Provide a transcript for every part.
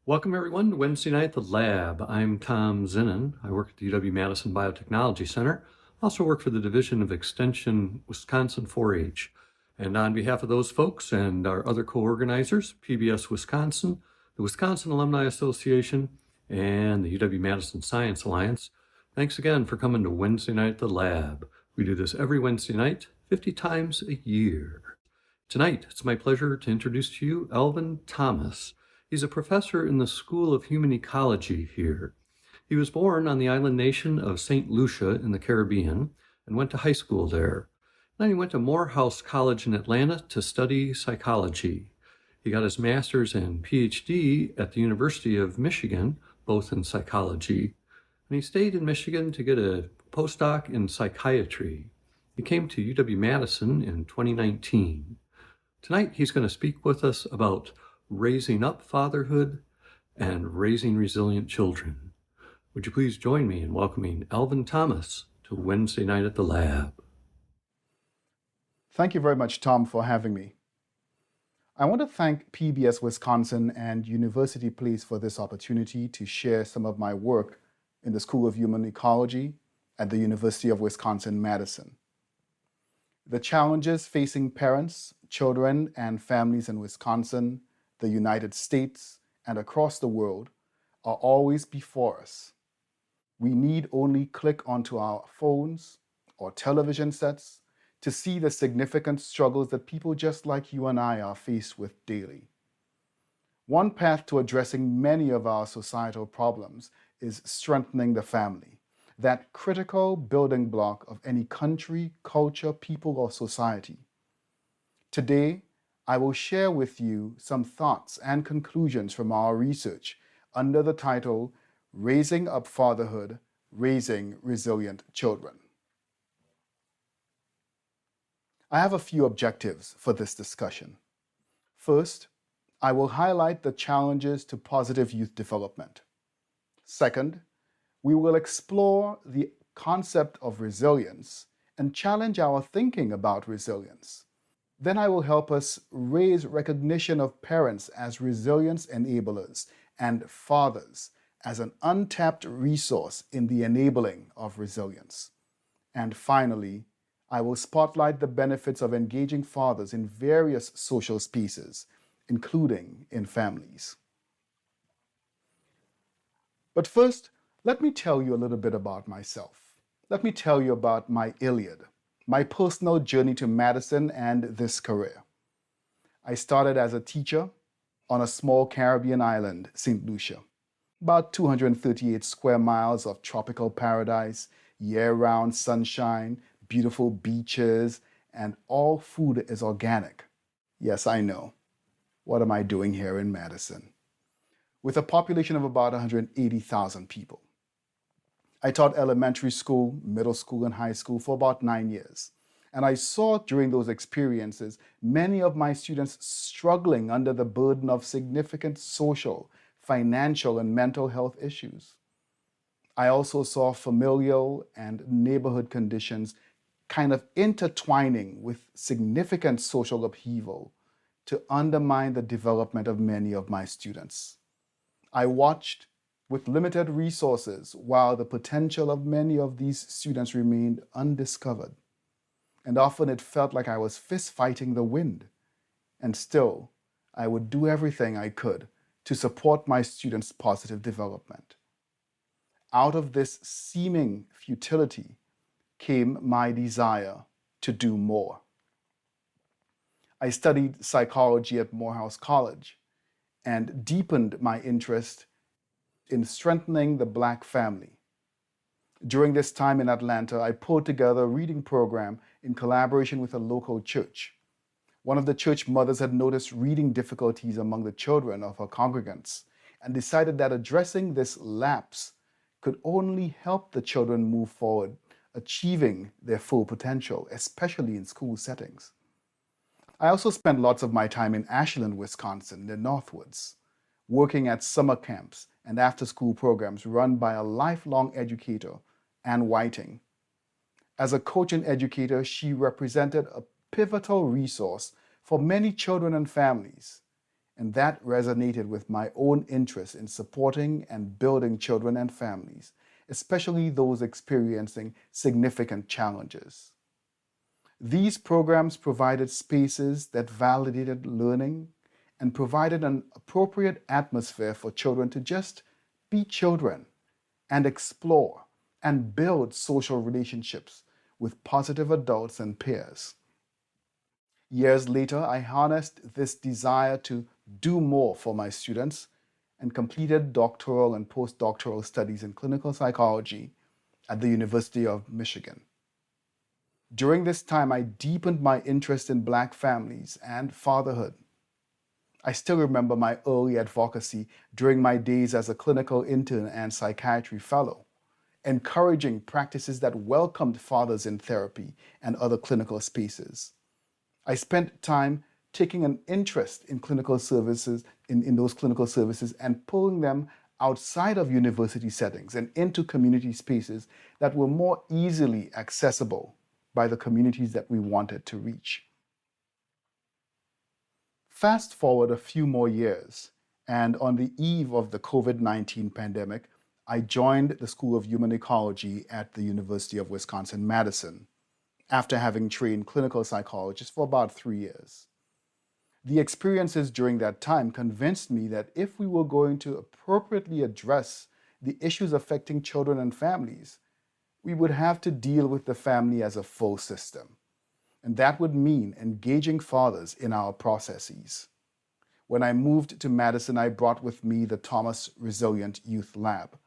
Welcome, everyone, to Wednesday Night at the Lab. I'm Tom Zinnan. I work at the UW-Madison Biotechnology Center. I also work for the Division of Extension Wisconsin 4-H. And on behalf of those folks and our other co-organizers, PBS Wisconsin, the Wisconsin Alumni Association, and the UW-Madison Science Alliance, thanks again for coming to Wednesday Night at the Lab. We do this every Wednesday night, 50 times a year. Tonight, it's my pleasure to introduce to you Alvin Thomas. He's a professor in the School of Human Ecology here. He was born on the island nation of St. Lucia in the Caribbean and went to high school there. Then he went to Morehouse College in Atlanta to study psychology. He got his master's and PhD at the University of Michigan, both in psychology. And he stayed in Michigan to get a postdoc in psychiatry. He came to UW-Madison in 2019. Tonight, he's going to speak with us about raising up fatherhood and raising resilient children. Would you please join me in welcoming Alvin Thomas to Wednesday Night at the Lab? Thank you very much, Tom, for having me. I want to thank PBS Wisconsin and University Place for this opportunity to share some of my work in the School of Human Ecology at the University of Wisconsin-Madison. The challenges facing parents, children, and families in Wisconsin, the United States, and across the world are always before us. We need only click onto our phones or television sets to see the significant struggles that people just like you and I are faced with daily. One path to addressing many of our societal problems is strengthening the family, that critical building block of any country, culture, people, or society. Today, I will share with you some thoughts and conclusions from our research under the title, Raising Up Fatherhood, Raising Resilient Children. I have a few objectives for this discussion. First, I will highlight the challenges to positive youth development. Second, we will explore the concept of resilience and challenge our thinking about resilience. Then I will help us raise recognition of parents as resilience enablers and fathers as an untapped resource in the enabling of resilience. And finally, I will spotlight the benefits of engaging fathers in various social spaces, including in families. But first, let me tell you a little bit about myself. Let me tell you about my Iliad, my personal journey to Madison and this career. I started as a teacher on a small Caribbean island, St. Lucia, about 238 square miles of tropical paradise, year-round sunshine, beautiful beaches, and all food is organic. Yes, I know. What am I doing here in Madison? With a population of about 180,000 people. I taught elementary school, middle school, and high school for about 9 years. And I saw during those experiences many of my students struggling under the burden of significant social, financial, and mental health issues. I also saw familial and neighborhood conditions kind of intertwining with significant social upheaval to undermine the development of many of my students. I watched with limited resources while the potential of many of these students remained undiscovered. And often it felt like I was fist-fighting the wind. And still, I would do everything I could to support my students' positive development. Out of this seeming futility came my desire to do more. I studied psychology at Morehouse College and deepened my interest in strengthening the Black family. During this time in Atlanta, I pulled together a reading program in collaboration with a local church. One of the church mothers had noticed reading difficulties among the children of her congregants and decided that addressing this lapse could only help the children move forward, achieving their full potential, especially in school settings. I also spent lots of my time in Ashland, Wisconsin, in the Northwoods, working at summer camps and after-school programs run by a lifelong educator, Ann Whiting. As a coach and educator, she represented a pivotal resource for many children and families. and that resonated with my own interest in supporting and building children and families, especially those experiencing significant challenges. These programs provided spaces that validated learning and provided an appropriate atmosphere for children to just be children and explore and build social relationships with positive adults and peers. Years later, I harnessed this desire to do more for my students and completed doctoral and postdoctoral studies in clinical psychology at the University of Michigan. During this time, I deepened my interest in Black families and fatherhood. I still remember my early advocacy during my days as a clinical intern and psychiatry fellow, encouraging practices that welcomed fathers in therapy and other clinical spaces. I spent time taking an interest in clinical services, in those clinical services, and pulling them outside of university settings and into community spaces that were more easily accessible by the communities that we wanted to reach. Fast forward a few more years, and on the eve of the COVID-19 pandemic, I joined the School of Human Ecology at the University of Wisconsin-Madison, after having trained clinical psychologists for about 3 years. The experiences during that time convinced me that if we were going to appropriately address the issues affecting children and families, we would have to deal with the family as a full system. And that would mean engaging fathers in our processes. When I moved to Madison, I brought with me the Thomas Resilient Youth Lab,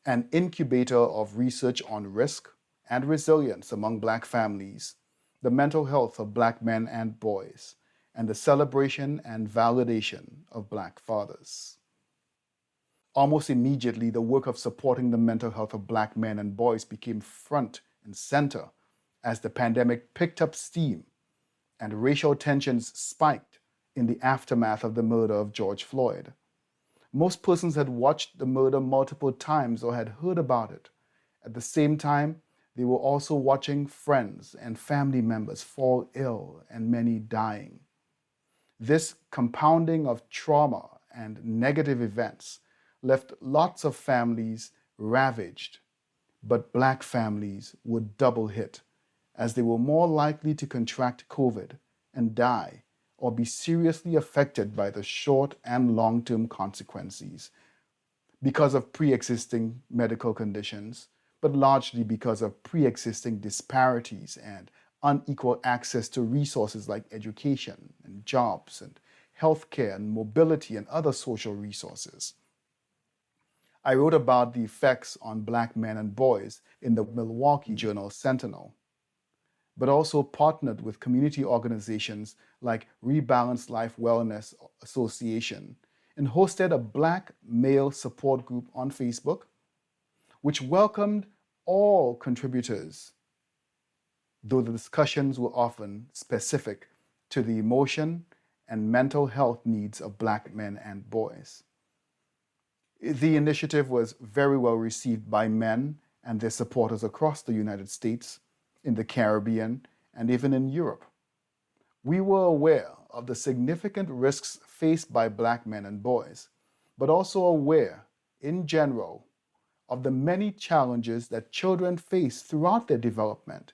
an incubator of research on risk and resilience among Black families, the mental health of Black men and boys, and the celebration and validation of Black fathers. Almost immediately, the work of supporting the mental health of Black men and boys became front and center as the pandemic picked up steam and racial tensions spiked in the aftermath of the murder of George Floyd. Most persons had watched the murder multiple times or had heard about it. At the same time, they were also watching friends and family members fall ill and many dying. This compounding of trauma and negative events left lots of families ravaged, but Black families were double hit as they were more likely to contract COVID and die or be seriously affected by the short and long-term consequences because of pre-existing medical conditions, but largely because of pre-existing disparities and unequal access to resources like education and jobs and healthcare and mobility and other social resources. I wrote about the effects on Black men and boys in the Milwaukee Journal Sentinel, but also partnered with community organizations like Rebalanced Life Wellness Association and hosted a Black male support group on Facebook, which welcomed all contributors, though the discussions were often specific to the emotion and mental health needs of Black men and boys. The initiative was very well received by men and their supporters across the United States, in the Caribbean, and even in Europe. We were aware of the significant risks faced by Black men and boys, but also aware, in general, of the many challenges that children face throughout their development.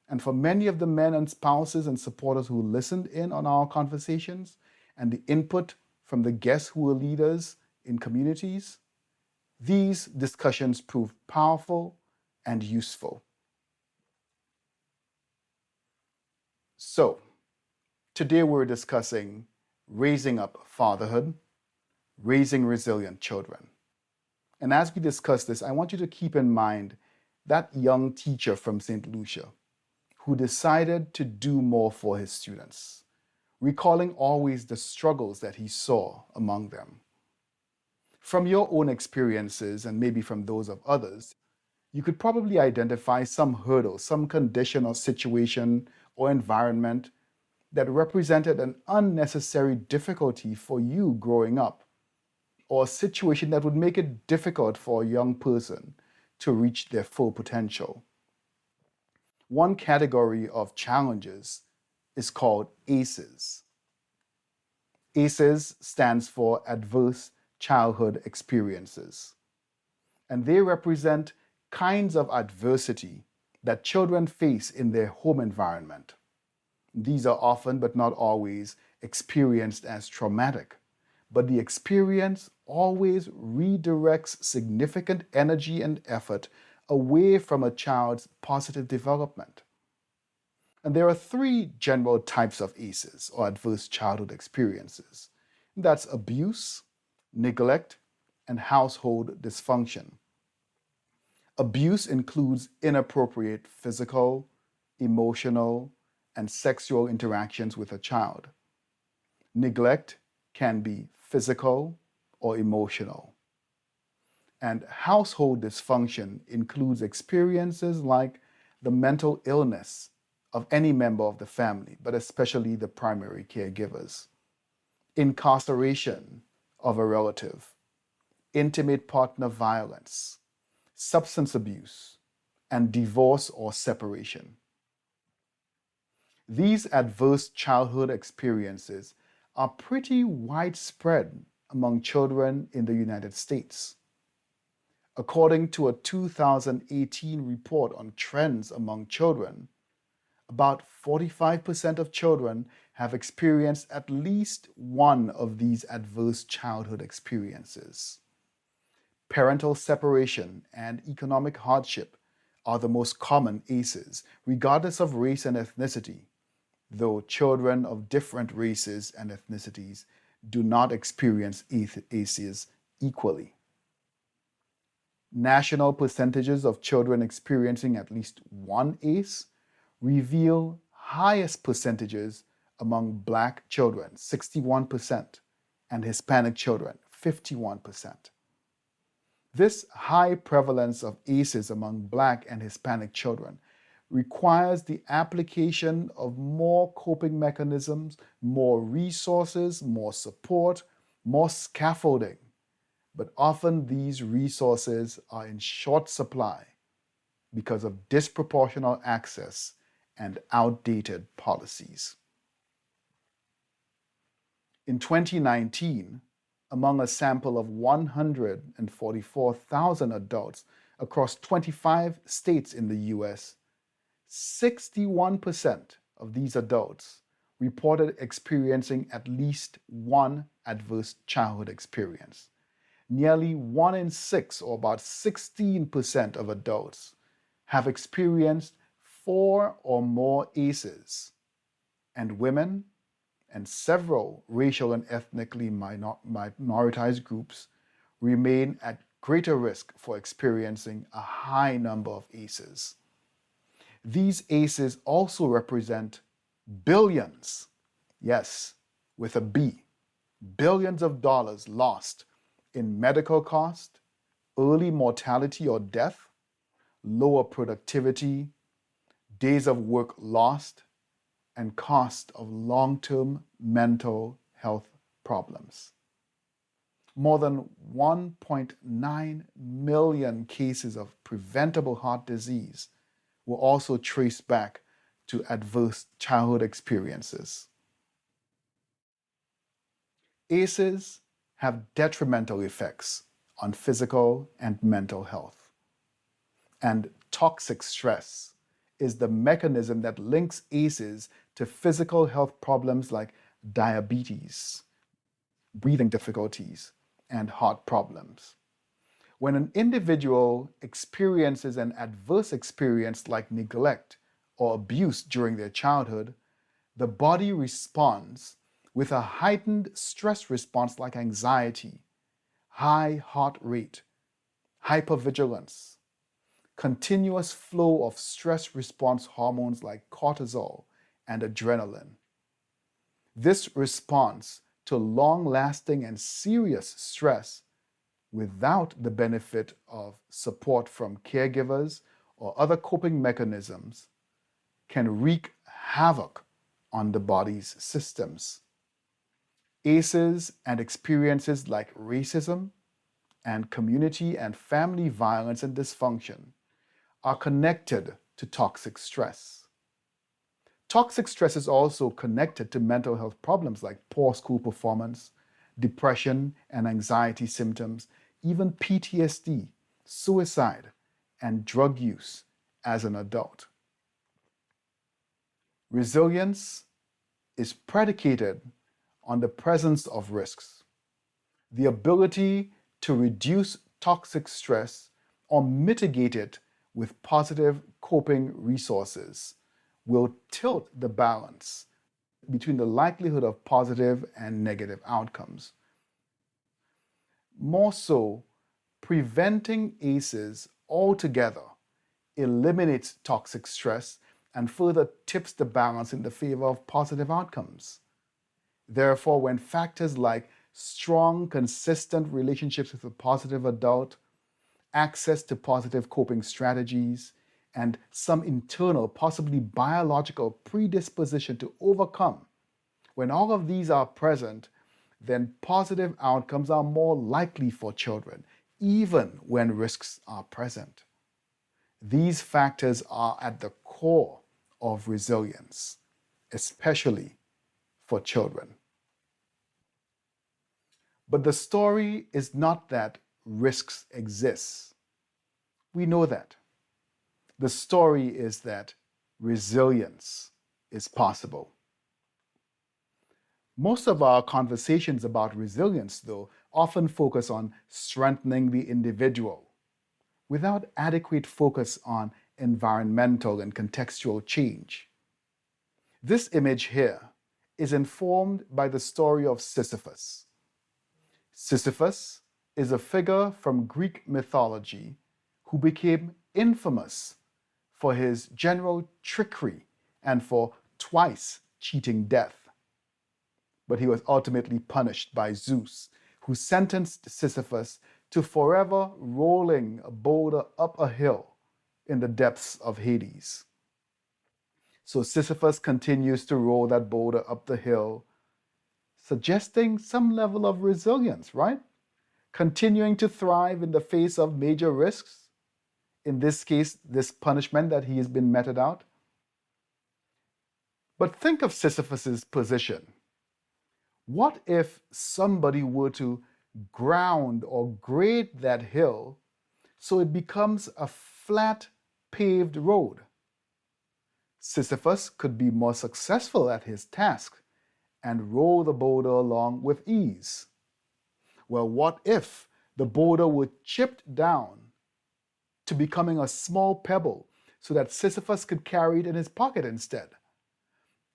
And for many of the men and spouses and supporters who listened in on our conversations and the input from the guests who were leaders in communities, these discussions proved powerful and useful. So, today we're discussing raising up fatherhood, raising resilient children. And as we discuss this, I want you to keep in mind that young teacher from St. Lucia who decided to do more for his students, recalling always the struggles that he saw among them. From your own experiences, and maybe from those of others, you could probably identify some hurdle, some condition or situation or environment that represented an unnecessary difficulty for you growing up, or a situation that would make it difficult for a young person to reach their full potential. One category of challenges is called ACEs. ACEs stands for Adverse Childhood Experiences, and they represent kinds of adversity that children face in their home environment. These are often, but not always, experienced as traumatic, but the experience always redirects significant energy and effort away from a child's positive development. And there are three general types of ACEs, or adverse childhood experiences. That's abuse, neglect, and household dysfunction. Abuse includes inappropriate physical, emotional, and sexual interactions with a child. Neglect can be physical or emotional. And household dysfunction includes experiences like the mental illness of any member of the family, but especially the primary caregivers, incarceration of a relative, intimate partner violence, substance abuse, and divorce or separation. These adverse childhood experiences are pretty widespread among children in the United States. According to a 2018 report on trends among children, about 45% of children have experienced at least one of these adverse childhood experiences. Parental separation and economic hardship are the most common ACEs, regardless of race and ethnicity, though children of different races and ethnicities do not experience ACEs equally. National percentages of children experiencing at least one ACE reveal highest percentages among Black children, 61%, and Hispanic children, 51%. This high prevalence of ACEs among Black and Hispanic children requires the application of more coping mechanisms, more resources, more support, more scaffolding. But often these resources are in short supply because of disproportionate access and outdated policies. In 2019, among a sample of 144,000 adults across 25 states in the US, 61% of these adults reported experiencing at least one adverse childhood experience. Nearly 1 in 6, or about 16% of adults, have experienced 4 or more ACEs, and women and several racial and ethnically minoritized groups remain at greater risk for experiencing a high number of ACEs. These ACEs also represent billions, yes, with a B, billions of dollars lost in medical cost, early mortality or death, lower productivity, days of work lost, and cost of long-term mental health problems. More than 1.9 million cases of preventable heart disease were also traced back to adverse childhood experiences. ACEs have detrimental effects on physical and mental health. And toxic stress is the mechanism that links ACEs to physical health problems like diabetes, breathing difficulties, and heart problems. When an individual experiences an adverse experience like neglect or abuse during their childhood, the body responds with a heightened stress response like anxiety, high heart rate, hypervigilance, continuous flow of stress response hormones like cortisol and adrenaline. This response to long-lasting and serious stress without the benefit of support from caregivers or other coping mechanisms can wreak havoc on the body's systems. ACEs and experiences like racism and community and family violence and dysfunction are connected to toxic stress. Toxic stress is also connected to mental health problems like poor school performance, depression and anxiety symptoms, even PTSD, suicide, and drug use as an adult. Resilience is predicated on the presence of risks. The ability to reduce toxic stress or mitigate it with positive coping resources will tilt the balance between the likelihood of positive and negative outcomes. More so, preventing ACEs altogether eliminates toxic stress and further tips the balance in the favor of positive outcomes. Therefore, when factors like strong, consistent relationships with a positive adult, access to positive coping strategies, and some internal, possibly biological predisposition to overcome, when all of these are present, then positive outcomes are more likely for children, even when risks are present. These factors are at the core of resilience, especially for children. But the story is not that risks exist. We know that. The story is that resilience is possible. Most of our conversations about resilience, though, often focus on strengthening the individual without adequate focus on environmental and contextual change. This image here is informed by the story of Sisyphus. Sisyphus is a figure from Greek mythology who became infamous for his general trickery and for twice cheating death. But he was ultimately punished by Zeus, who sentenced Sisyphus to forever rolling a boulder up a hill in the depths of Hades. So Sisyphus continues to roll that boulder up the hill, suggesting some level of resilience, right? Continuing to thrive in the face of major risks, in this case, this punishment that he has been meted out. But think of Sisyphus's position. What if somebody were to ground or grade that hill so it becomes a flat paved road? Sisyphus could be more successful at his task and roll the boulder along with ease. Well, what if the boulder were chipped down to becoming a small pebble so that Sisyphus could carry it in his pocket instead?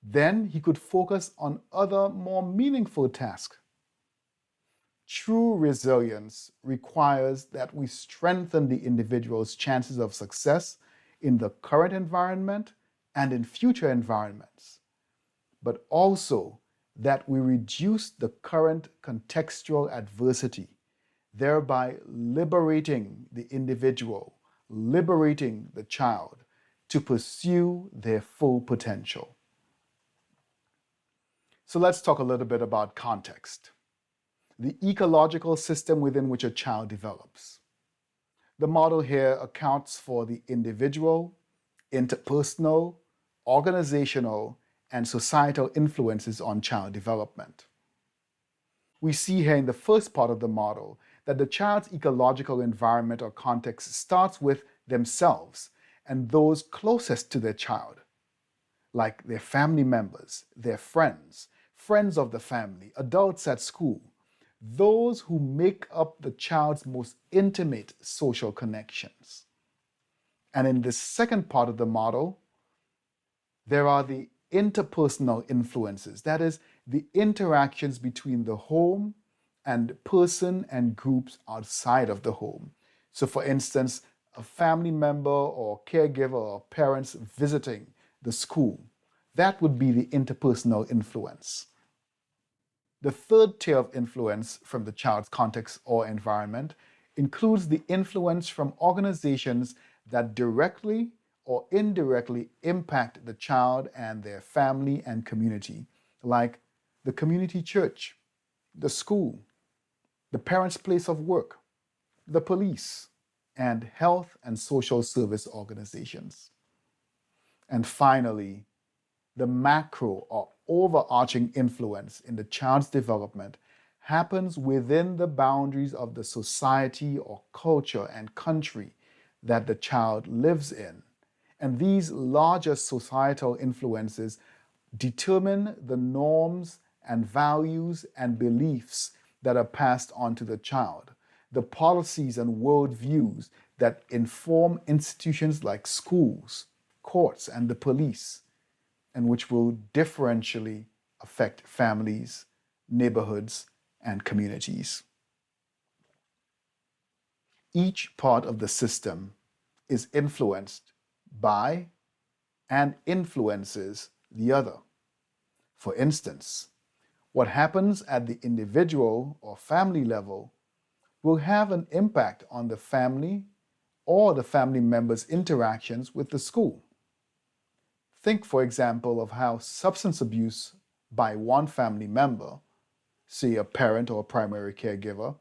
Then he could focus on other more meaningful tasks. True resilience requires that we strengthen the individual's chances of success in the current environment and in future environments, but also that we reduce the current contextual adversity, thereby liberating the individual, liberating the child to pursue their full potential. So let's talk a little bit about context, the ecological system within which a child develops. The model here accounts for the individual, interpersonal, organizational, and societal influences on child development. We see here in the first part of the model that the child's ecological environment or context starts with themselves and those closest to their child, like their family members, their friends, friends of the family, adults at school, those who make up the child's most intimate social connections. And in this second part of the model, there are the interpersonal influences, that is, the interactions between the home and person and groups outside of the home. So for instance, a family member or caregiver or parents visiting the school, that would be the interpersonal influence. The third tier of influence from the child's context or environment includes the influence from organizations that directly or indirectly impact the child and their family and community, like the community church, the school, the parents' place of work, the police, and health and social service organizations. And finally, The macro or overarching influence in the child's development happens within the boundaries of the society or culture and country that the child lives in. And these larger societal influences determine the norms and values and beliefs that are passed on to the child, the policies and worldviews that inform institutions like schools, courts, and the police, and which will differentially affect families, neighborhoods, and communities. Each part of the system is influenced by and influences the other. For instance, what happens at the individual or family level will have an impact on the family or the family members' interactions with the school. Think, for example, of how substance abuse by one family member, say a parent or a primary caregiver,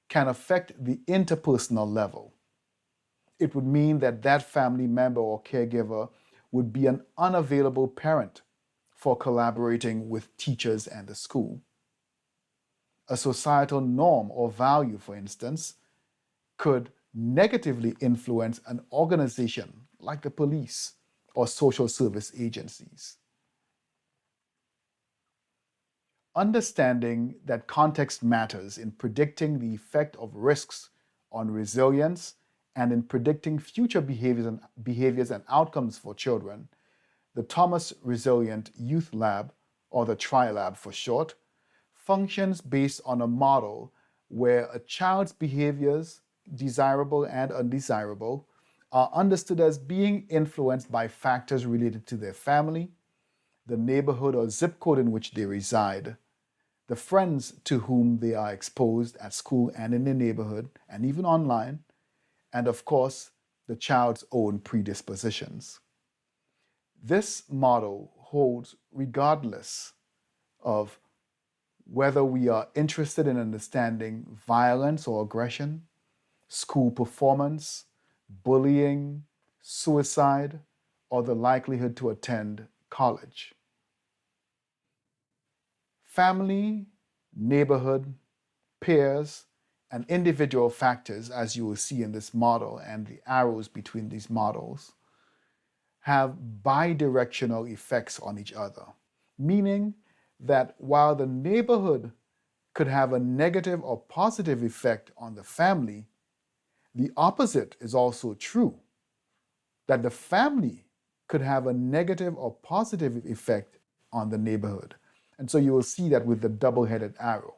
can affect the interpersonal level. It would mean that that family member or caregiver would be an unavailable parent for collaborating with teachers and the school. A societal norm or value, for instance, could negatively influence an organization like the police or social service agencies. Understanding that context matters in predicting the effect of risks on resilience and in predicting future behaviors and outcomes for children, the Thomas Resilient Youth Lab, or the TriLab for short, functions based on a model where a child's behaviors, desirable and undesirable, are understood as being influenced by factors related to their family, the neighborhood or zip code in which they reside, the friends to whom they are exposed at school and in their neighborhood, and even online, and of course, the child's own predispositions. This model holds regardless of whether we are interested in understanding violence or aggression, school performance, bullying, suicide, or the likelihood to attend college. Family, neighborhood, peers, and individual factors, as you will see in this model and the arrows between these models, have bidirectional effects on each other, meaning that while the neighborhood could have a negative or positive effect on the family, the opposite is also true, that the family could have a negative or positive effect on the neighborhood. And so you will see that with the double-headed arrow.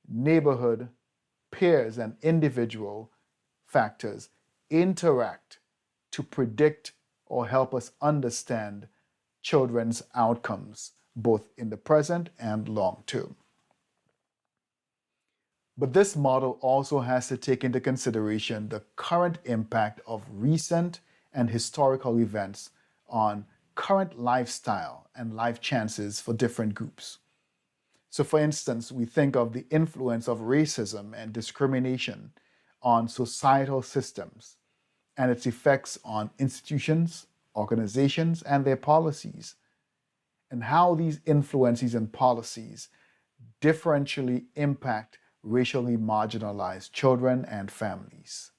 Neighborhood, peers, and individual factors interact to predict or help us understand children's outcomes, both in the present and long term. But this model also has to take into consideration the current impact of recent and historical events on current lifestyle and life chances for different groups. So, for instance, we think of the influence of racism and discrimination on societal systems and its effects on institutions, organizations, and their policies, and how these influences and policies differentially impact racially marginalized children and families.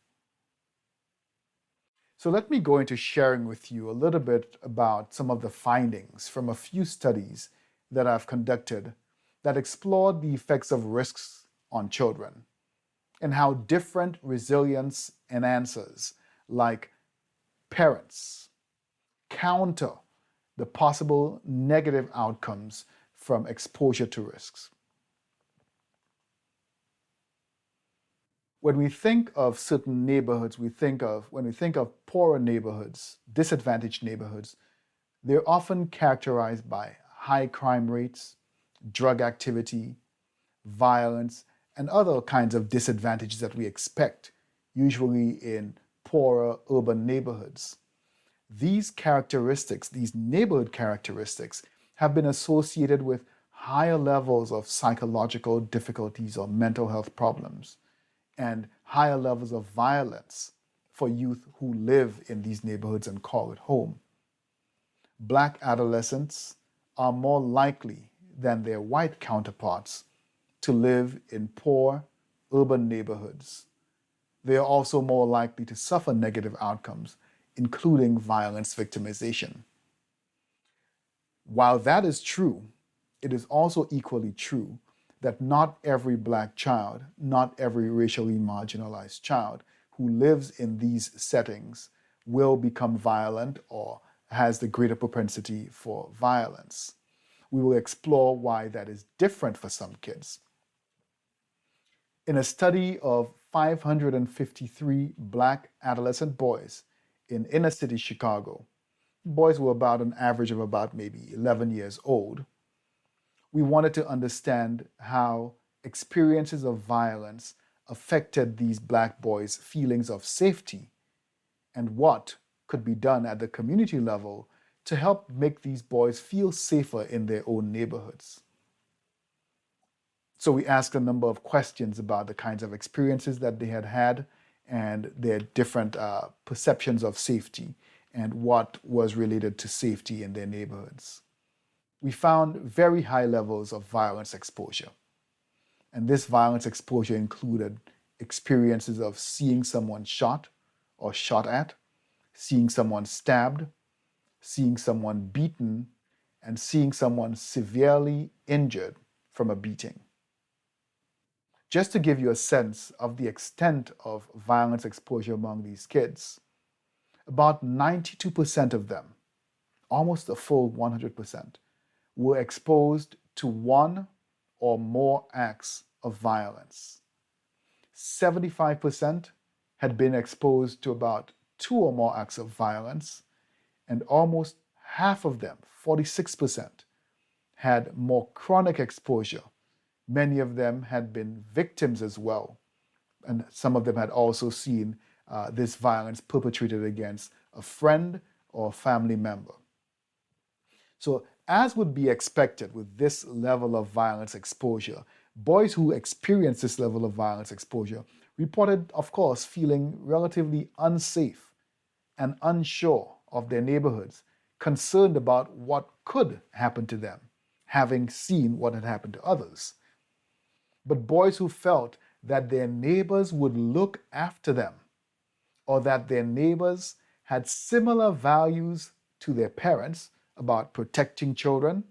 So let me go into sharing with you a little bit about some of the findings from a few studies that I've conducted that explored the effects of risks on children and how different resilience enhancers like parents counter the possible negative outcomes from exposure to risks. When we think of certain neighborhoods, when we think of poorer neighborhoods, disadvantaged neighborhoods, they're often characterized by high crime rates, drug activity, violence, and other kinds of disadvantages that we expect, usually in poorer urban neighborhoods. These characteristics, these neighborhood characteristics, have been associated with higher levels of psychological difficulties or mental health problems, and higher levels of violence for youth who live in these neighborhoods and call it home. Black adolescents are more likely than their white counterparts to live in poor urban neighborhoods. They are also more likely to suffer negative outcomes, including violence victimization. While that is true, it is also equally true that not every Black child, not every racially marginalized child who lives in these settings will become violent or has the greater propensity for violence. We will explore why that is different for some kids. In a study of 553 Black adolescent boys in inner city Chicago, boys were about an average of about maybe 11 years old, we wanted to understand how experiences of violence affected these Black boys' feelings of safety and what could be done at the community level to help make these boys feel safer in their own neighborhoods. So we asked a number of questions about the kinds of experiences that they had had and their different perceptions of safety and what was related to safety in their neighborhoods. We found very high levels of violence exposure. And this violence exposure included experiences of seeing someone shot or shot at, seeing someone stabbed, seeing someone beaten, and seeing someone severely injured from a beating. Just to give you a sense of the extent of violence exposure among these kids, about 92% of them, almost a full 100%, were exposed to one or more acts of violence. 75% had been exposed to about 2 or more acts of violence, and almost half of them, 46%, had more chronic exposure. Many of them had been victims as well, and some of them had also seen this violence perpetrated against a friend or a family member. So, as would be expected with this level of violence exposure, boys who experienced this level of violence exposure reported, of course, feeling relatively unsafe and unsure of their neighborhoods, concerned about what could happen to them, having seen what had happened to others. But boys who felt that their neighbors would look after them, or that their neighbors had similar values to their parents about protecting children,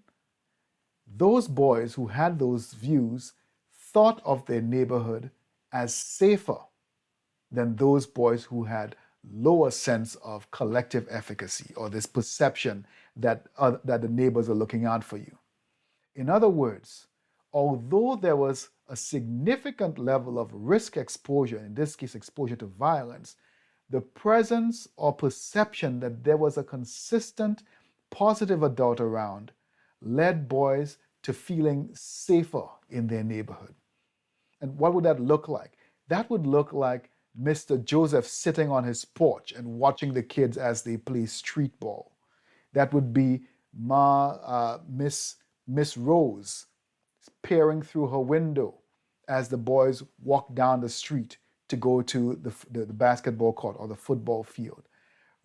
those boys who had those views thought of their neighborhood as safer than those boys who had lower sense of collective efficacy or this perception that the neighbors are looking out for you. In other words, although there was a significant level of risk exposure, in this case exposure to violence, the presence or perception that there was a consistent positive adult around led boys to feeling safer in their neighborhood. And what would that look like? That would look like Mr. Joseph sitting on his porch and watching the kids as they play street ball. That would be Miss Rose peering through her window as the boys walk down the street to go to the basketball court or the football field.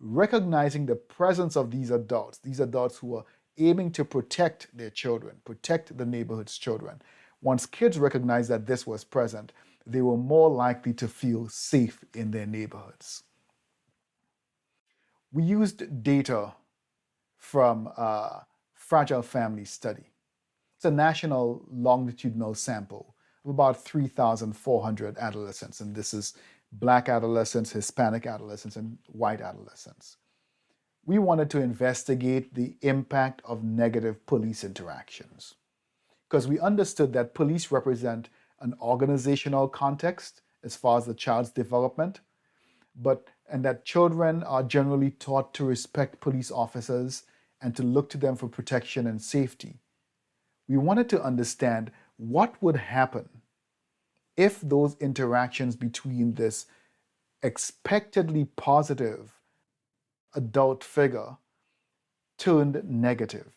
Recognizing the presence of these adults who are aiming to protect their children, protect the neighborhood's children. Once kids recognized that this was present, they were more likely to feel safe in their neighborhoods. We used data from a Fragile Families study. It's a national longitudinal sample of about 3,400 adolescents, and this is Black adolescents, Hispanic adolescents, and white adolescents. We wanted to investigate the impact of negative police interactions because we understood that police represent an organizational context as far as the child's development, and that children are generally taught to respect police officers and to look to them for protection and safety. We wanted to understand what would happen if those interactions between this expectedly positive adult figure turned negative.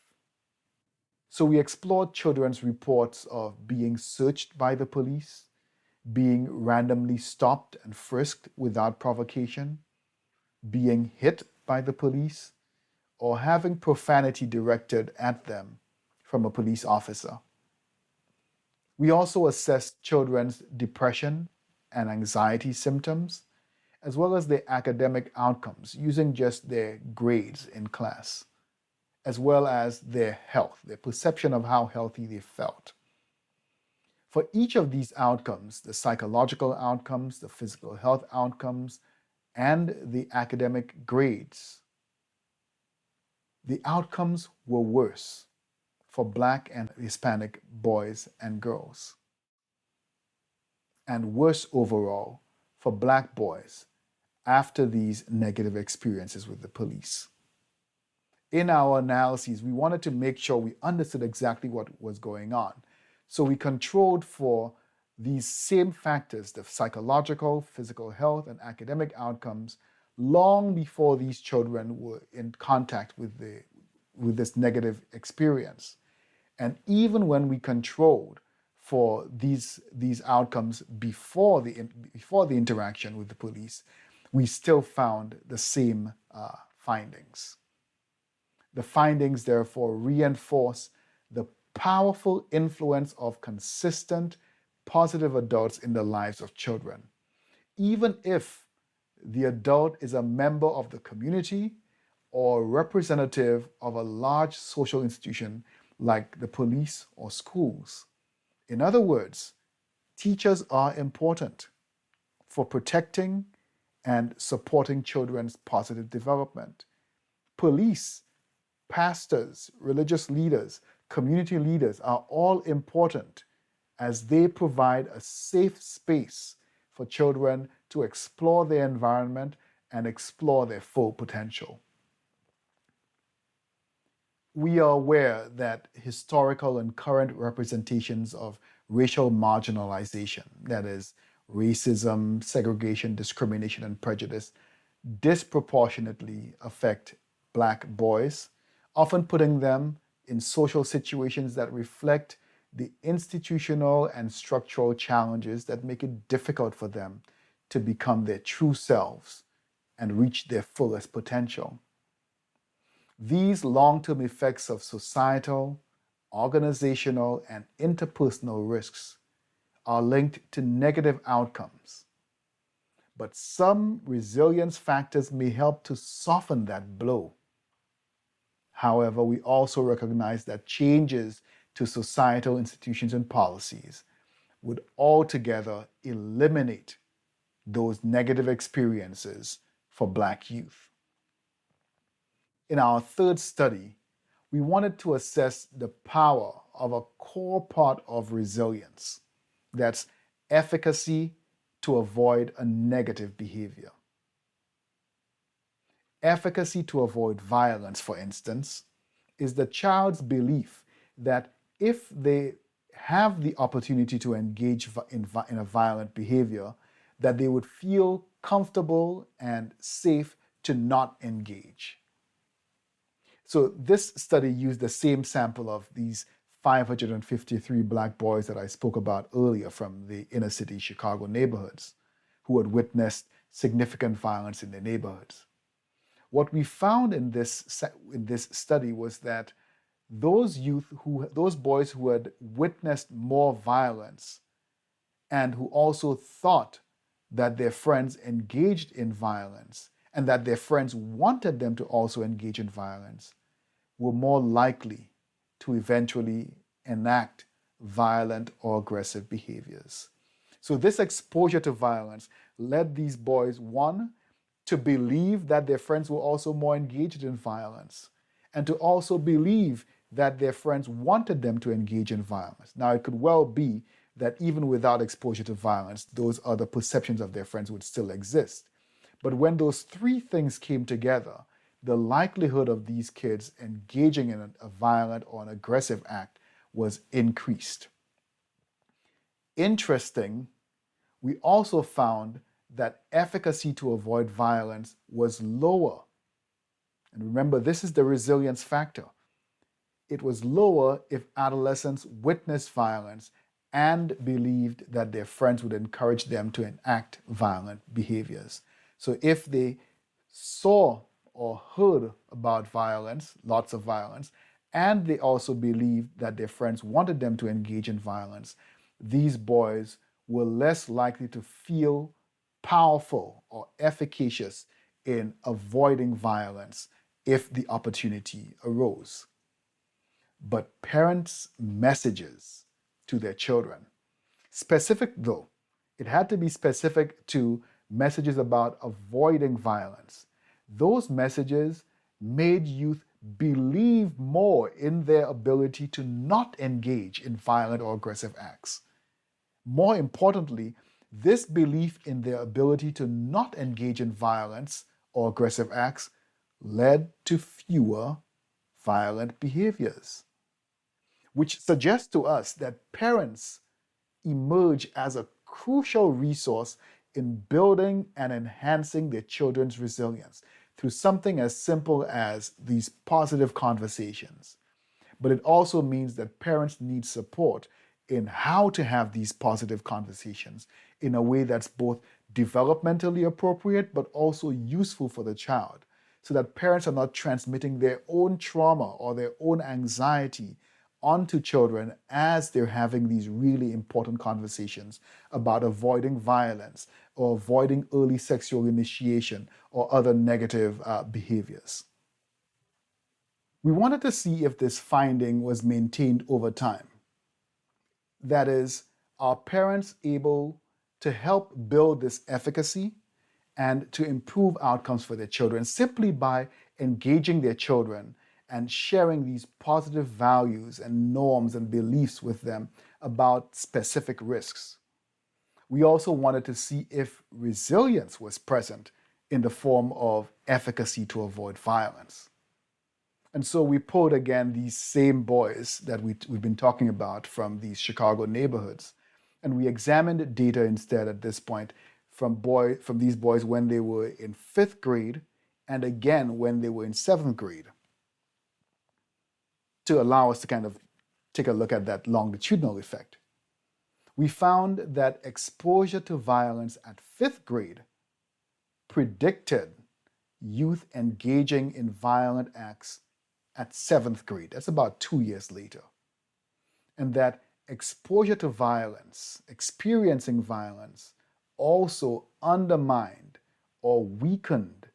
So we explored children's reports of being searched by the police, being randomly stopped and frisked without provocation, being hit by the police, or having profanity directed at them from a police officer. We also assessed children's depression and anxiety symptoms, as well as their academic outcomes using just their grades in class, as well as their health, their perception of how healthy they felt. For each of these outcomes, the psychological outcomes, the physical health outcomes, and the academic grades, the outcomes were worse for Black and Hispanic boys and girls, and worse overall for Black boys after these negative experiences with the police. In our analyses, we wanted to make sure we understood exactly what was going on. So we controlled for these same factors, the psychological, physical health, and academic outcomes, long before these children were in contact with this negative experience. And even when we controlled for these outcomes before the interaction with the police, we still found the same findings. The findings, therefore, reinforce the powerful influence of consistent, positive adults in the lives of children, even if the adult is a member of the community or representative of a large social institution like the police or schools. In other words, teachers are important for protecting and supporting children's positive development. Police, pastors, religious leaders, community leaders are all important as they provide a safe space for children to explore their environment and explore their full potential. We are aware that historical and current representations of racial marginalization, that is, racism, segregation, discrimination, and prejudice, disproportionately affect Black boys, often putting them in social situations that reflect the institutional and structural challenges that make it difficult for them to become their true selves and reach their fullest potential. These long-term effects of societal, organizational, and interpersonal risks are linked to negative outcomes. But some resilience factors may help to soften that blow. However, we also recognize that changes to societal institutions and policies would altogether eliminate those negative experiences for Black youth. In our third study, we wanted to assess the power of a core part of resilience. That's efficacy to avoid a negative behavior. Efficacy to avoid violence, for instance, is the child's belief that if they have the opportunity to engage in a violent behavior, that they would feel comfortable and safe to not engage. So this study used the same sample of these 553 Black boys that I spoke about earlier from the inner city Chicago neighborhoods who had witnessed significant violence in their neighborhoods. What we found in this study was that those boys who had witnessed more violence and who also thought that their friends engaged in violence and that their friends wanted them to also engage in violence were more likely to eventually enact violent or aggressive behaviors. So this exposure to violence led these boys, one, to believe that their friends were also more engaged in violence, and to also believe that their friends wanted them to engage in violence. Now, it could well be that even without exposure to violence, those other perceptions of their friends would still exist. But when those three things came together, the likelihood of these kids engaging in a violent or an aggressive act was increased. Interesting, we also found that efficacy to avoid violence was lower. And remember, this is the resilience factor. It was lower if adolescents witnessed violence and believed that their friends would encourage them to enact violent behaviors. So if they saw or heard about violence, lots of violence, and they also believed that their friends wanted them to engage in violence, these boys were less likely to feel powerful or efficacious in avoiding violence if the opportunity arose. But parents' messages to their children, specific though, it had to be specific to messages about avoiding violence. Those messages made youth believe more in their ability to not engage in violent or aggressive acts. More importantly, this belief in their ability to not engage in violence or aggressive acts led to fewer violent behaviors, which suggests to us that parents emerge as a crucial resource in building and enhancing their children's resilience through something as simple as these positive conversations. But it also means that parents need support in how to have these positive conversations in a way that's both developmentally appropriate but also useful for the child, so that parents are not transmitting their own trauma or their own anxiety onto children as they're having these really important conversations about avoiding violence or avoiding early sexual initiation or other negative behaviors. We wanted to see if this finding was maintained over time. That is, are parents able to help build this efficacy and to improve outcomes for their children simply by engaging their children and sharing these positive values and norms and beliefs with them about specific risks? We also wanted to see if resilience was present in the form of efficacy to avoid violence. And so we pulled again these same boys that we've been talking about from these Chicago neighborhoods, and we examined data instead at this point from these boys when they were in 5th grade and again when they were in 7th grade, to allow us to kind of take a look at that longitudinal effect. We found that exposure to violence at 5th grade predicted youth engaging in violent acts at 7th grade. That's about 2 years later. And that exposure to violence, experiencing violence, also undermined or weakened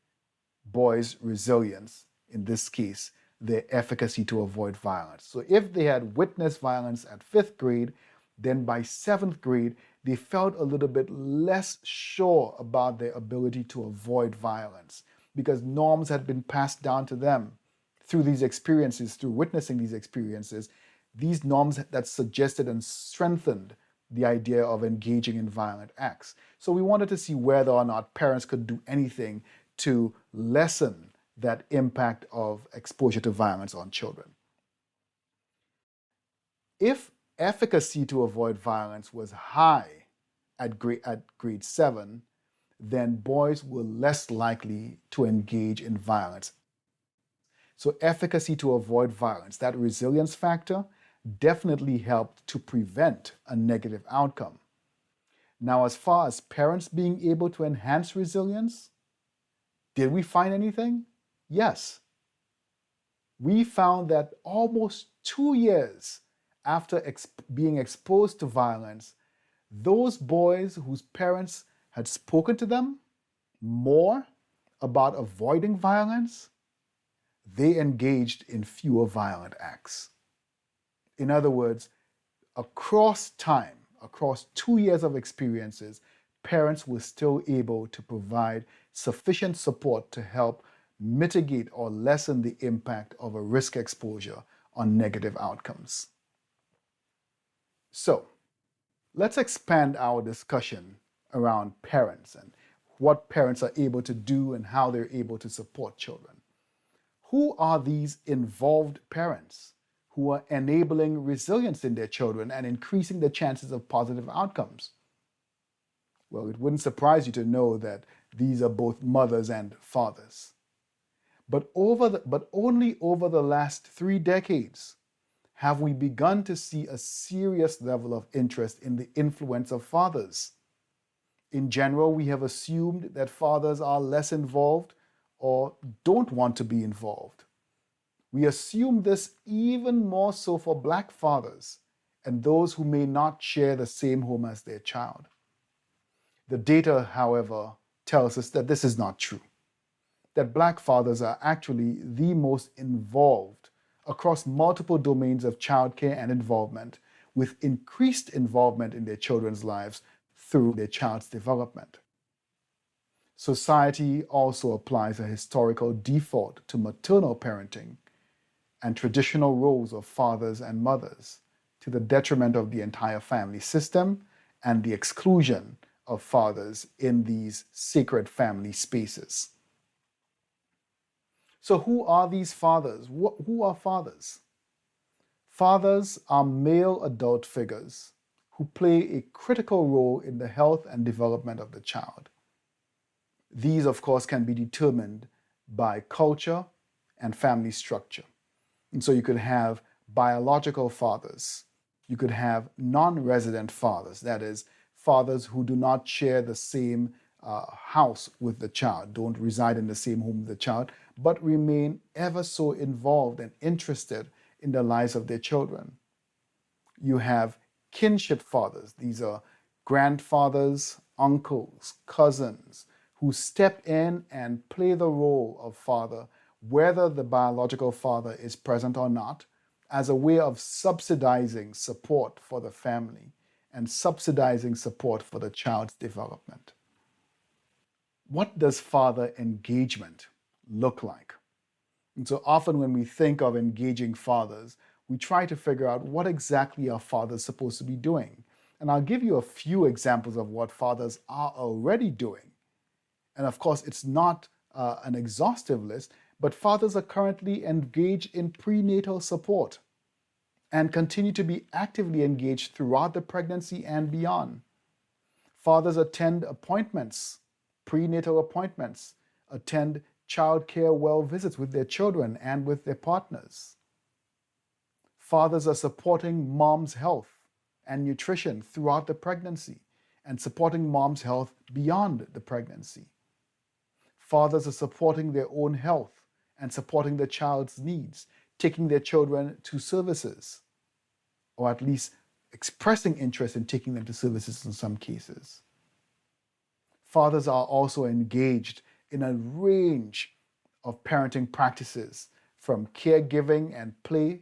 boys' resilience, in this case, their efficacy to avoid violence. So if they had witnessed violence at 5th grade, then by 7th grade, they felt a little bit less sure about their ability to avoid violence because norms had been passed down to them through these experiences, through witnessing these experiences, these norms that suggested and strengthened the idea of engaging in violent acts. So we wanted to see whether or not parents could do anything to lessen that impact of exposure to violence on children. If efficacy to avoid violence was high at grade 7, then boys were less likely to engage in violence. So efficacy to avoid violence, that resilience factor, definitely helped to prevent a negative outcome. Now, as far as parents being able to enhance resilience, did we find anything? Yes. We found that almost 2 years after being exposed to violence, those boys whose parents had spoken to them more about avoiding violence, they engaged in fewer violent acts. In other words, across time, across 2 years of experiences, parents were still able to provide sufficient support to help mitigate or lessen the impact of a risk exposure on negative outcomes. So, let's expand our discussion around parents and what parents are able to do and how they're able to support children. Who are these involved parents who are enabling resilience in their children and increasing the chances of positive outcomes? Well, it wouldn't surprise you to know that these are both mothers and fathers. But only over the last 3 decades have we begun to see a serious level of interest in the influence of fathers. In general, we have assumed that fathers are less involved or don't want to be involved. We assume this even more so for Black fathers and those who may not share the same home as their child. The data, however, tells us that this is not true, that Black fathers are actually the most involved across multiple domains of childcare and involvement, with increased involvement in their children's lives through their child's development. Society also applies a historical default to maternal parenting and traditional roles of fathers and mothers, to the detriment of the entire family system and the exclusion of fathers in these sacred family spaces. So, who are these fathers? Who are fathers? Fathers are male adult figures who play a critical role in the health and development of the child. These, of course, can be determined by culture and family structure. And so you could have biological fathers. You could have non-resident fathers, that is, fathers who do not share the same house with the child, don't reside in the same home with the child, but remain ever so involved and interested in the lives of their children. You have kinship fathers. These are grandfathers, uncles, cousins, who step in and play the role of father, whether the biological father is present or not, as a way of subsidizing support for the family and subsidizing support for the child's development. What does father engagement look like? And so often when we think of engaging fathers, we try to figure out what exactly are fathers supposed to be doing. And I'll give you a few examples of what fathers are already doing. And of course, it's not an exhaustive list, but fathers are currently engaged in prenatal support and continue to be actively engaged throughout the pregnancy and beyond. Fathers attend appointments, prenatal appointments, attend child care well visits with their children and with their partners. Fathers are supporting mom's health and nutrition throughout the pregnancy and supporting mom's health beyond the pregnancy. Fathers are supporting their own health and supporting the child's needs, taking their children to services, or at least expressing interest in taking them to services in some cases. Fathers are also engaged in a range of parenting practices, from caregiving and play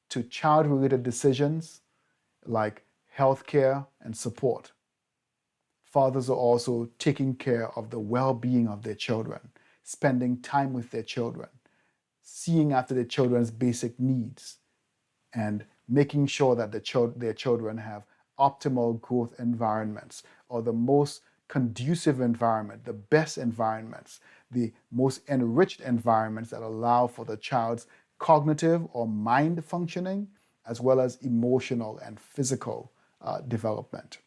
to child-related decisions like healthcare and support. Fathers are also taking care of the well-being of their children, spending time with their children, seeing after their children's basic needs, and making sure that their children have optimal growth environments, or the most conducive environment, the best environments, the most enriched environments that allow for the child's cognitive or mind functioning, as well as emotional and physical development.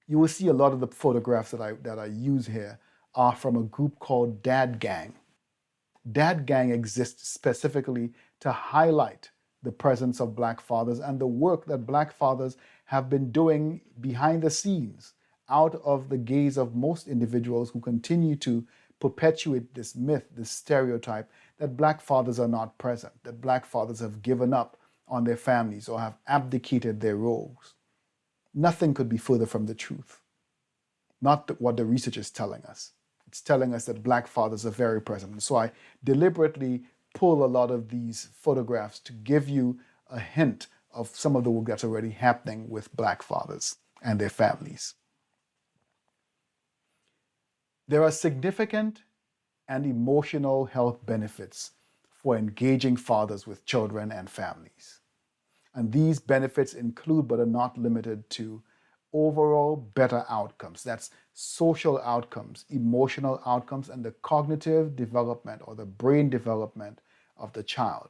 You will see a lot of the photographs that I use here are from a group called Dad Gang. Dad Gang exists specifically to highlight the presence of Black fathers and the work that Black fathers have been doing behind the scenes, out of the gaze of most individuals who continue to perpetuate this myth, this stereotype that Black fathers are not present, that Black fathers have given up on their families or have abdicated their roles. Nothing could be further from the truth. Not what the research is telling us. It's telling us that Black fathers are very present. And so I deliberately pull a lot of these photographs to give you a hint of some of the work that's already happening with Black fathers and their families. There are significant and emotional health benefits for engaging fathers with children and families. And these benefits include, but are not limited to, overall better outcomes. That's social outcomes, emotional outcomes, and the cognitive development or the brain development of the child.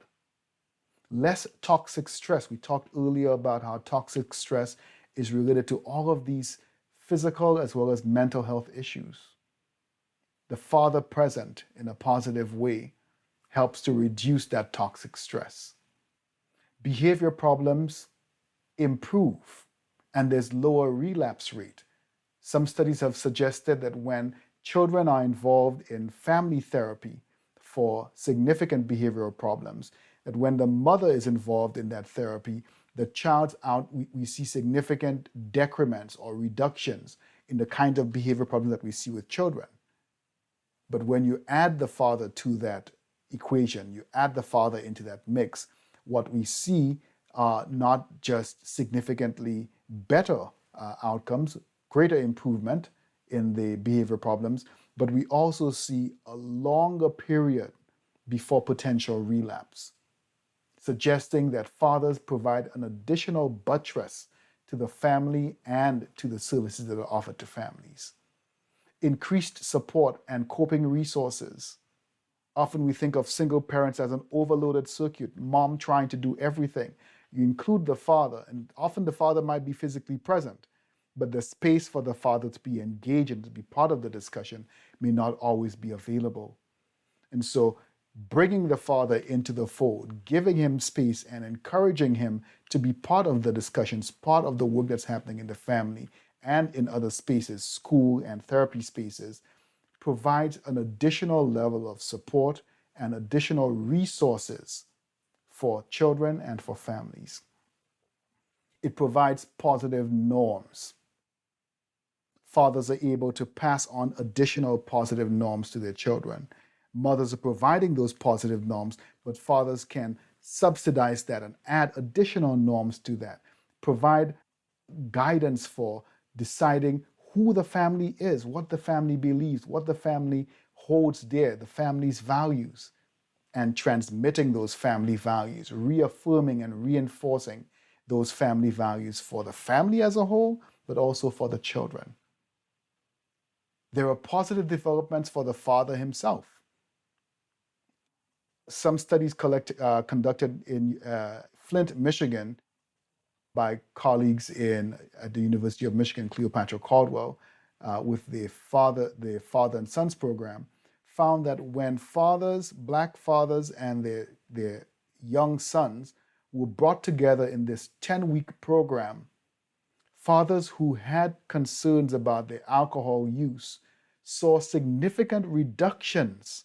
Less toxic stress. We talked earlier about how toxic stress is related to all of these physical as well as mental health issues. The father present in a positive way helps to reduce that toxic stress. Behavior problems improve, and there's lower relapse rate. Some studies have suggested that when Children are involved in family therapy for significant behavioral problems. That when the mother is involved in that therapy, the child's out, we see significant decrements or reductions in the kind of behavior problems that we see with children. But when you add the father to that equation, you add the father into that mix, what we see are not just significantly better outcomes, greater improvement in the behavior problems, but we also see a longer period before potential relapse, suggesting that fathers provide an additional buttress to the family and to the services that are offered to families. Increased support and coping resources. Often we think of single parents as an overloaded circuit, mom trying to do everything. You include the father, and often the father might be physically present, but the space for the father to be engaged and to be part of the discussion may not always be available. And so bringing the father into the fold, giving him space and encouraging him to be part of the discussions, part of the work that's happening in the family and in other spaces, school and therapy spaces, provides an additional level of support and additional resources for children and for families. It provides positive norms. Fathers are able to pass on additional positive norms to their children. Mothers are providing those positive norms, but fathers can subsidize that and add additional norms to that, provide guidance for deciding who the family is, what the family believes, what the family holds dear, the family's values, and transmitting those family values, reaffirming and reinforcing those family values for the family as a whole, but also for the children. There are positive developments for the father himself. Some studies conducted in Flint, Michigan, by colleagues at the University of Michigan, Cleopatra Caldwell, with the Father and Sons program, found that when Black fathers and their young sons were brought together in this 10-week program, fathers who had concerns about their alcohol use saw significant reductions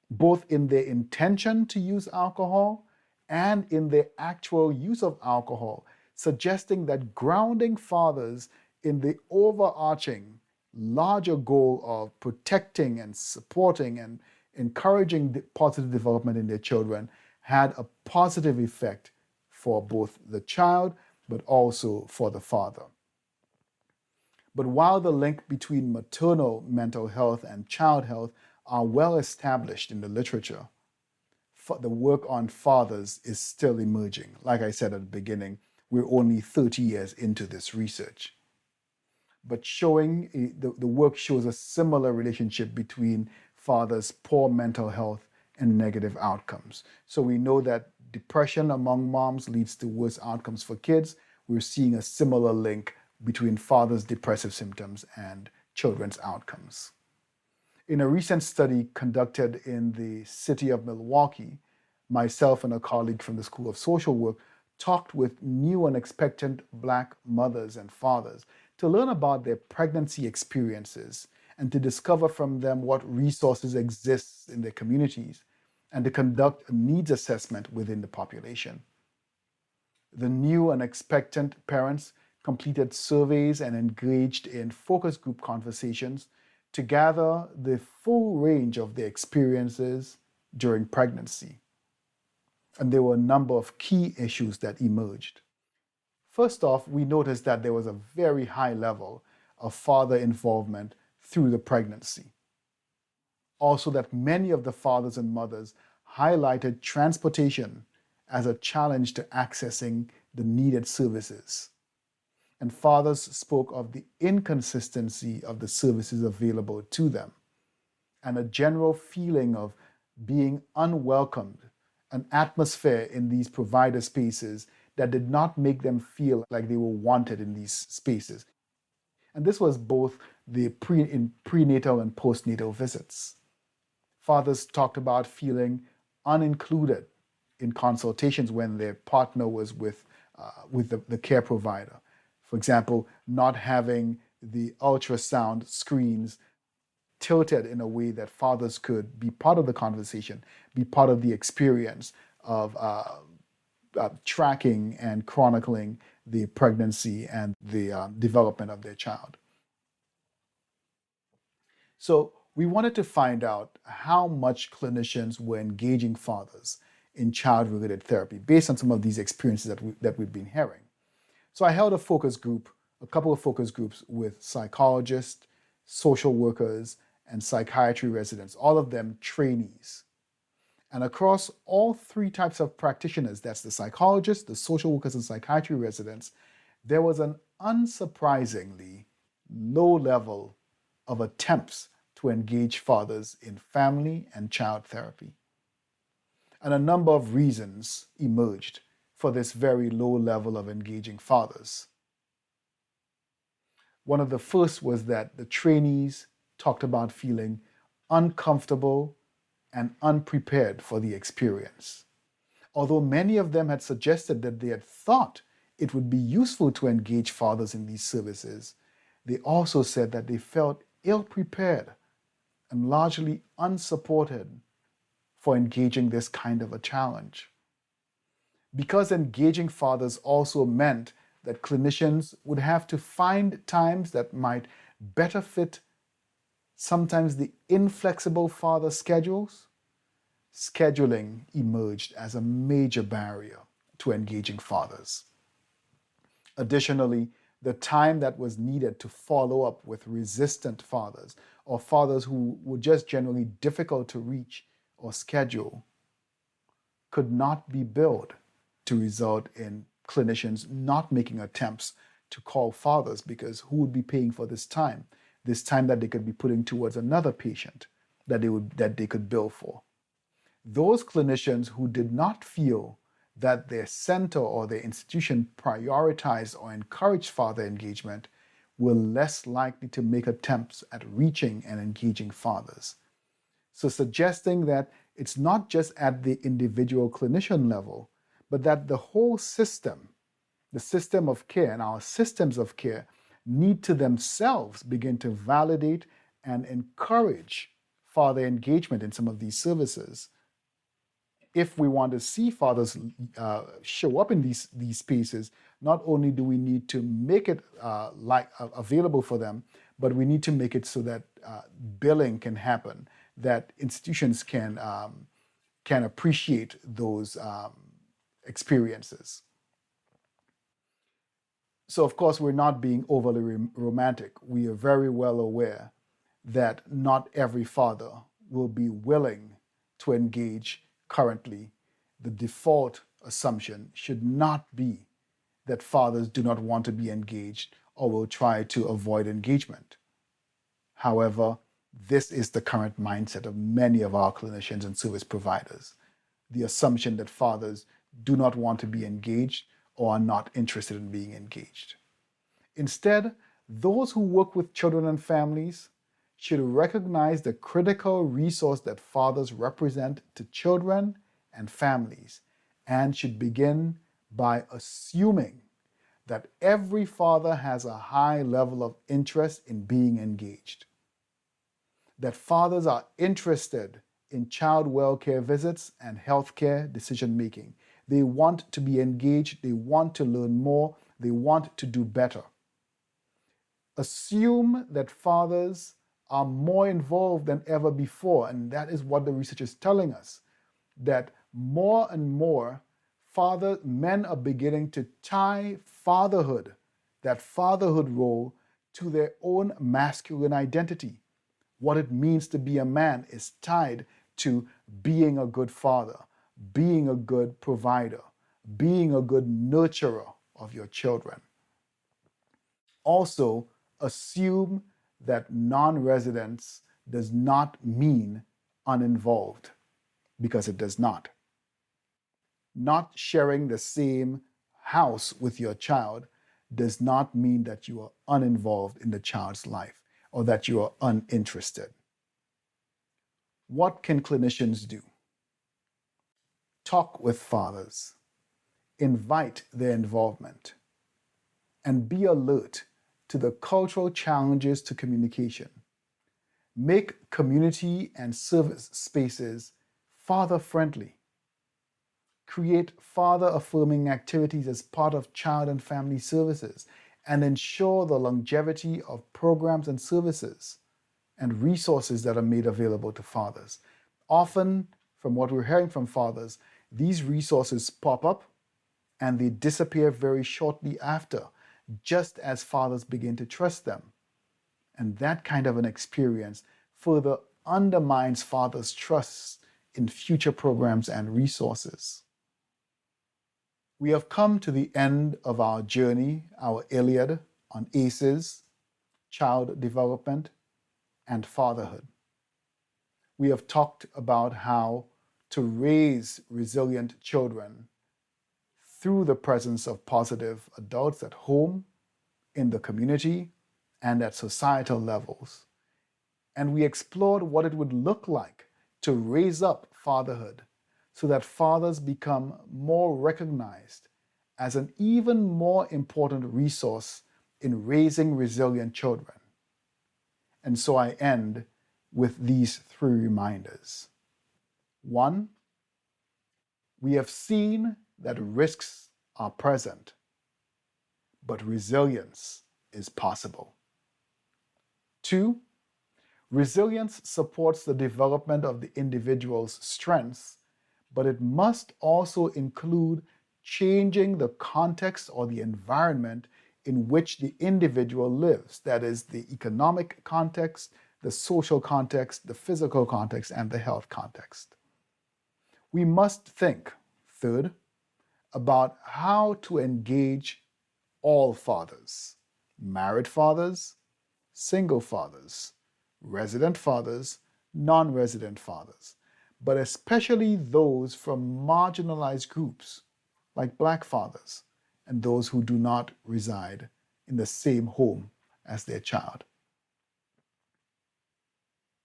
both in their intention to use alcohol and in their actual use of alcohol, suggesting that grounding fathers in the overarching larger goal of protecting and supporting and encouraging the positive development in their children had a positive effect for both the child but also for the father. But while the link between maternal mental health and child health are well established in the literature, the work on fathers is still emerging. Like I said at the beginning, we're only 30 years into this research. But the work shows a similar relationship between fathers' poor mental health and negative outcomes. So we know that depression among moms leads to worse outcomes for kids. We're seeing a similar link between fathers' depressive symptoms and children's outcomes. In a recent study conducted in the city of Milwaukee, myself and a colleague from the School of Social Work talked with new and expectant Black mothers and fathers to learn about their pregnancy experiences and to discover from them what resources exist in their communities and to conduct a needs assessment within the population. The new and expectant parents completed surveys and engaged in focus group conversations to gather the full range of their experiences during pregnancy. And there were a number of key issues that emerged. First off, we noticed that there was a very high level of father involvement through the pregnancy. Also, that many of the fathers and mothers highlighted transportation as a challenge to accessing the needed services. And fathers spoke of the inconsistency of the services available to them and a general feeling of being unwelcomed, an atmosphere in these provider spaces that did not make them feel like they were wanted in these spaces. And this was both in prenatal and postnatal visits. Fathers talked about feeling unincluded in consultations when their partner was with the care provider. For example, not having the ultrasound screens tilted in a way that fathers could be part of the conversation, be part of the experience of tracking and chronicling the pregnancy and the development of their child. So we wanted to find out how much clinicians were engaging fathers in child-related therapy based on some of these experiences that we've been hearing. So I held a couple of focus groups with psychologists, social workers, and psychiatry residents, all of them trainees. And across all three types of practitioners, that's the psychologists, the social workers, and psychiatry residents, there was an unsurprisingly low level of attempts to engage fathers in family and child therapy. And a number of reasons emerged for this very low level of engaging fathers. One of the first was that the trainees talked about feeling uncomfortable and unprepared for the experience. Although many of them had suggested that they had thought it would be useful to engage fathers in these services, they also said that they felt ill-prepared and largely unsupported for engaging this kind of a challenge. Because engaging fathers also meant that clinicians would have to find times that might better fit sometimes the inflexible father schedules, scheduling emerged as a major barrier to engaging fathers. Additionally, the time that was needed to follow up with resistant fathers or fathers who were just generally difficult to reach or schedule could not be billed, to result in clinicians not making attempts to call fathers, because who would be paying for this time that they could be putting towards another patient that they could bill for. Those clinicians who did not feel that their center or their institution prioritized or encouraged father engagement were less likely to make attempts at reaching and engaging fathers. So suggesting that it's not just at the individual clinician level, but that the whole system, the system of care and our systems of care, need to themselves begin to validate and encourage father engagement in some of these services. If we want to see fathers show up in these spaces, not only do we need to make it available for them, but we need to make it so that billing can happen, that institutions can appreciate those experiences. So, of course, we're not being overly romantic. We are very well aware that not every father will be willing to engage currently. The default assumption should not be that fathers do not want to be engaged or will try to avoid engagement. However, this is the current mindset of many of our clinicians and service providers. The assumption that fathers do not want to be engaged or are not interested in being engaged. Instead, those who work with children and families should recognize the critical resource that fathers represent to children and families, and should begin by assuming that every father has a high level of interest in being engaged, that fathers are interested in child welfare visits and healthcare decision-making. They want to be engaged, they want to learn more, they want to do better. Assume that fathers are more involved than ever before, and that is what the research is telling us, that more and more men are beginning to tie fatherhood, that fatherhood role, to their own masculine identity. What it means to be a man is tied to being a good father, being a good provider, being a good nurturer of your children. Also, assume that non-residence does not mean uninvolved, because it does not. Not sharing the same house with your child does not mean that you are uninvolved in the child's life or that you are uninterested. What can clinicians do? Talk with fathers, invite their involvement, and be alert to the cultural challenges to communication. Make community and service spaces father-friendly. Create father-affirming activities as part of child and family services, and ensure the longevity of programs and services and resources that are made available to fathers. Often, from what we're hearing from fathers, these resources pop up and they disappear very shortly after, just as fathers begin to trust them. And that kind of an experience further undermines fathers' trust in future programs and resources. We have come to the end of our journey, our Iliad, on ACEs, child development, and fatherhood. We have talked about how to raise resilient children through the presence of positive adults at home, in the community, and at societal levels. And we explored what it would look like to raise up fatherhood so that fathers become more recognized as an even more important resource in raising resilient children. And so I end with these three reminders. One, we have seen that risks are present, but resilience is possible. Two, resilience supports the development of the individual's strengths, but it must also include changing the context or the environment in which the individual lives. That is, the economic context, the social context, the physical context, and the health context. We must think, third, about how to engage all fathers, married fathers, single fathers, resident fathers, non-resident fathers, but especially those from marginalized groups like Black fathers and those who do not reside in the same home as their child.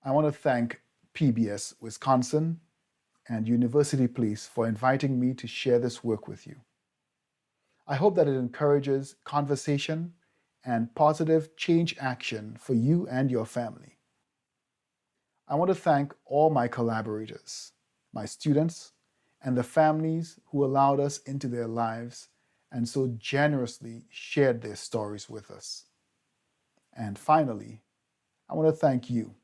I want to thank PBS Wisconsin and University Police for inviting me to share this work with you. I hope that it encourages conversation and positive change action for you and your family. I want to thank all my collaborators, my students, and the families who allowed us into their lives and so generously shared their stories with us. And finally, I want to thank you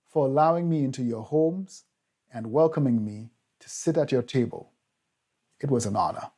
for allowing me into your homes and welcoming me to sit at your table. It was an honor.